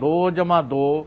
2+2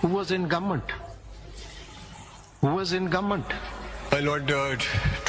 Who was in government? Who was in government? My lord,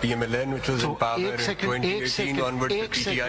PMLN which was in power. 2018 onwards the PTI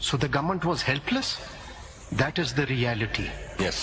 So the government was helpless? That is the reality. Yes.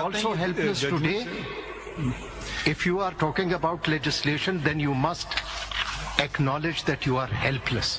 also helpless today? If you are talking about legislation, then you must acknowledge that you are helpless.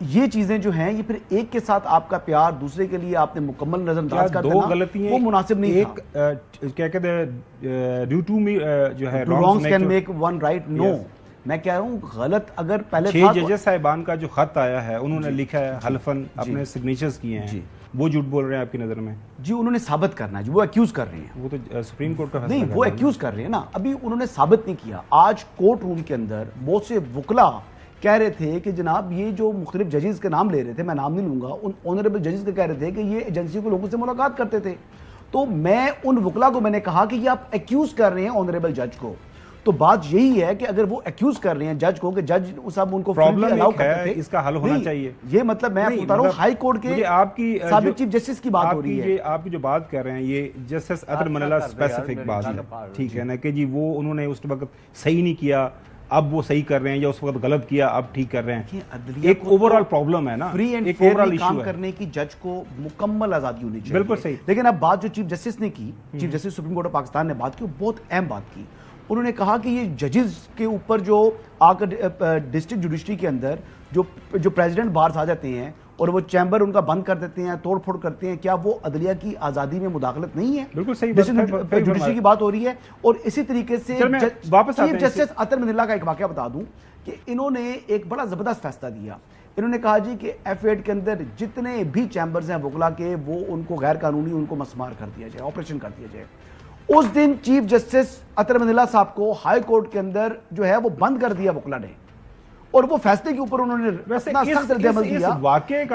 یہ چیزیں جو ہیں یہ پھر ایک کے ساتھ آپ کا پیار دوسرے کے لیے آپ نے مکمل نظر انداز کر دو غلطیاں وہ مناسب نہیں ایک کیا کہتے ہیں ڈیو ٹو می جو ہے wrongs can make one right no میں کہہ رہا ہوں غلط اگر پہلے 6 ججز صاحبان کا جو خط آیا ہے انہوں نے لکھا ہے حلفاً اپنے سگنیچرز کیے ہیں وہ جھوٹ بول رہے ہیں آپ کی نظر میں؟ جی انہوں نے ثابت کرنا ہے جو وہ ایکیوز کر رہے ہیں وہ تو سپریم کورٹ کا نہیں وہ ایکیوز کر رہے ہیں نا ابھی انہوں نے ثابت نہیں کیا آج کورٹ روم کے اندر بہت سے وکلا کہہ رہے تھے کہ جناب یہ جو مختلف ججز کے نام لے رہے تھے میں نام نہیں لوں گا ان آنریبل ججز کے کہہ رہے تھے کہ یہ ایجنسی کو لوگوں سے ملاقات کرتے تھے تو میں ان وکلا کو میں نے کہا کہ یہ آپ ایکیوز کر رہے ہیں آنریبل جج کو تو بات یہی ہے کہ اگر وہ ایکیوز کر رہے ہیں جج کو کہ جج صاحب ان کو پرابلم الاؤ کرتے تھے اس کا حل ہونا چاہیے یہ مطلب میں بتا رہا ہوں ہائی کورٹ کے آپ کی سابق چیف جسٹس کی بات ہو رہی ہے آپ کی جو بات کر رہے ہیں یہ جسٹس اطہر منلہ اسپیسیفک بات ہے ٹھیک ہے نا کہ جی وہ انہوں نے اس وقت صحیح نہیں کیا اب وہ صحیح کر رہے ہیں یا اس وقت غلط کیا اب ٹھیک کر رہے ہیں ایک اوورال پرابلم ہے نا فری اینڈ فیئرلی کام کرنے کی جج کو مکمل آزادی ہونی چاہیے بالکل صحیح لیکن اب بات جو چیف جسٹس نے کی chief justice supreme court of Pakistan نے بات کی وہ بہت اہم بات کی انہوں نے کہا کہ یہ ججز کے اوپر جو آ کر ڈسٹرکٹ جوڈیشری کے اندر جو پریزیڈنٹ باہر آ جاتے ہیں اور وہ چیمبر ان کا بند کر دیتے ہیں توڑ پھوڑ کرتے ہیں کیا وہ عدلیہ کی آزادی میں مداخلت نہیں ہے بالکل صحیح ڈسٹرکٹ جوڈیشری کی بات ہو رہی ہے اور اسی طریقے سے چیف جسٹس اطہر منلہ کا ایک واقعہ بتا دوں کہ انہوں نے ایک بڑا زبردست فیصلہ دیا انہوں نے کہا جی کہ ایف ایڈ کے اندر جتنے بھی چیمبرز ہیں وکلا کے وہ ان کو غیر قانونی ان کو مسمار کر دیا جائے آپریشن کر دیا جائے اس دن چیف جسٹس اطہر منلہ صاحب کو ہائی کورٹ کے اندر جو ہے وہ بند کر دیا وکلا نے اور وہ فیصلے کے اوپر انہوں نے اتنا سخت رد عمل دیا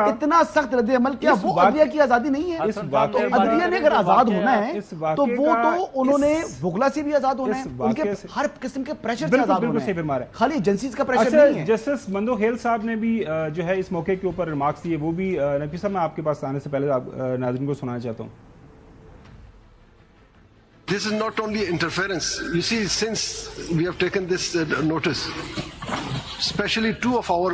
اتنا سخت رد عمل کیا وہ عدلیہ کی آزادی نہیں ہے عدلیہ نے اگر آزاد ہونا ہے تو وہ تو انہوں نے وکلا سے بھی آزاد ہونا ہے ان کے ہر قسم کے پریشر سے آزاد ہونا ہے خالی ایجنسیز کا پریشر نہیں ہے جسٹس مندو خیل صاحب نے بھی جو ہے اس موقع کے اوپر ریمارکس دیے وہ بھی نقوی صاحب میں آپ کے پاس آنے سے پہلے ناظرین کو سنانا چاہتا ہوں This is not only interference. You see, since we have taken this notice, especially 2 of our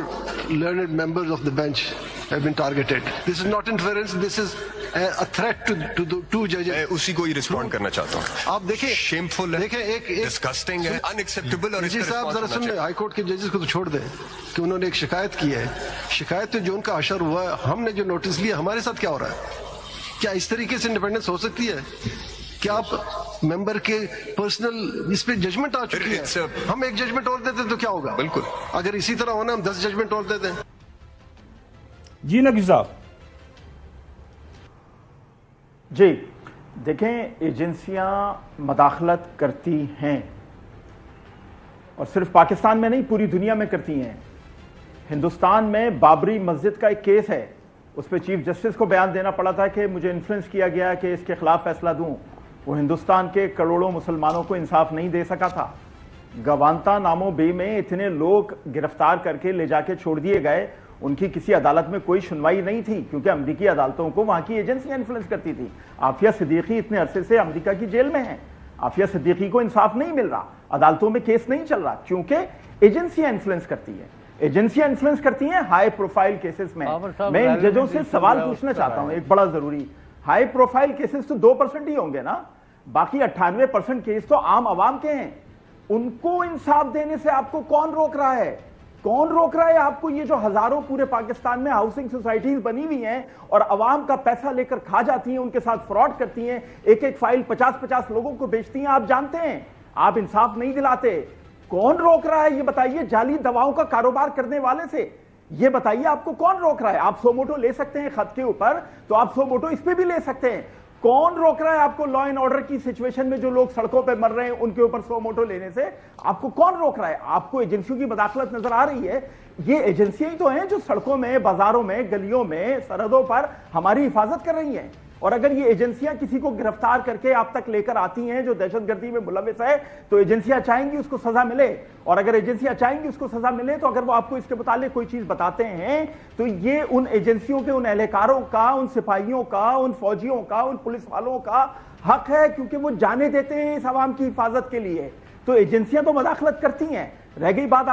learned members of the bench have been targeted. This is not interference. This is a threat to the 2 judges. میں اسی کو ہی respond کرنا چاہتا ہوں. آپ دیکھیں shameful ہے, دیکھیں ایک ڈسکسٹنگ ہے, انیکسیپٹیبل. اور جی صاحب ذرا سنیں, ہائی کورٹ کے ججز کو تو چھوڑ دیں کہ انہوں نے ایک شکایت کی ہے. شکایت جو ان کا اشر ہوا ہے, ہم نے جو نوٹس لیا, ہمارے ساتھ کیا ہو رہا ہے؟ کیا اس طریقے سے انڈیپینڈنس ہو سکتی ہے؟ کیا آپ ممبر کے پرسنل اس پہ ججمنٹ آ چکی ہے؟ ہم ایک ججمنٹ اور دیتے تو کیا ہوگا؟ بالکل اگر اسی طرح ہونا ہم 10 ججمنٹ اور دیتے ہیں. جی نقوی صاحب. جی دیکھیں, ایجنسیاں مداخلت کرتی ہیں اور صرف پاکستان میں نہیں پوری دنیا میں کرتی ہیں. ہندوستان میں بابری مسجد کا ایک کیس ہے, اس پہ چیف جسٹس کو بیان دینا پڑا تھا کہ مجھے انفلوئنس کیا گیا کہ اس کے خلاف فیصلہ دوں. وہ ہندوستان کے کروڑوں مسلمانوں کو انصاف نہیں دے سکا تھا. گوانتا نامو بے میں اتنے لوگ گرفتار کر کے لے جا کے چھوڑ دیے گئے, ان کی کسی عدالت میں کوئی سنوائی نہیں تھی کیونکہ امریکی عدالتوں کو وہاں کی ایجنسیاں انفلوئنس کرتی تھی. عافیہ صدیقی اتنے عرصے سے امریکہ کی جیل میں ہیں. عافیہ صدیقی کو انصاف نہیں مل رہا, عدالتوں میں کیس نہیں چل رہا کیونکہ ایجنسیاں انفلوئنس کرتی ہیں. ایجنسیاں انفلوئنس کرتی ہیں ہائی پروفائل کیسز میں. میں ان ججوں سے سوال پوچھنا چاہتا ہوں ایک بڑا ضروری. ہائی پروفائل کیسز تو 2% ہی ہوں گے نا, باقی 98% کیس تو عام عوام کے ہیں. ان کو انصاف دینے سے آپ کو کون روک رہا ہے؟ کون روک رہا ہے آپ کو؟ یہ جو ہزاروں پورے پاکستان میں ہاؤسنگ سوسائٹیز بنی ہوئی ہیں اور عوام کا پیسہ لے کر کھا جاتی ہیں, ان کے ساتھ فراڈ کرتی ہیں, ایک ایک فائل 50-50 لوگوں کو بیچتی ہیں, آپ جانتے ہیں, آپ انصاف نہیں دلاتے. کون روک رہا ہے یہ بتائیے؟ جعلی دواؤں کا کاروبار کرنے والے سے یہ بتائیے آپ کو کون روک رہا ہے؟ آپ 100 موٹو لے سکتے ہیں خط کے اوپر, تو آپ 100 موٹو اس پہ بھی لے سکتے ہیں. کون روک رہا ہے آپ کو لا اینڈ آرڈر کی سچویشن میں جو لوگ سڑکوں پہ مر رہے ہیں ان کے اوپر 100 موٹو لینے سے؟ آپ کو کون روک رہا ہے؟ آپ کو ایجنسیوں کی مداخلت نظر آ رہی ہے. یہ ایجنسیاں ہی تو ہیں جو سڑکوں میں, بازاروں میں, گلیوں میں, سرحدوں پر ہماری حفاظت کر رہی ہیں. اور اگر یہ ایجنسیاں کسی کو گرفتار کر کے آپ تک لے کر آتی ہیں جو دہشت گردی میں ملوث ہے, تو ایجنسیاں چاہیں گی اس کو سزا ملے. اور اگر ایجنسیاں چاہیں گی اس کو سزا ملے تو اگر وہ آپ کو اس کے متعلق کوئی چیز بتاتے ہیں تو یہ ان ایجنسیوں کے, ان اہلکاروں کا, ان سپاہیوں کا, ان فوجیوں کا, ان پولیس والوں کا حق ہے کیونکہ وہ جانے دیتے ہیں اس عوام کی حفاظت کے لیے. تو ایجنسیاں تو مداخلت کرتی ہیں. رہ گئی بات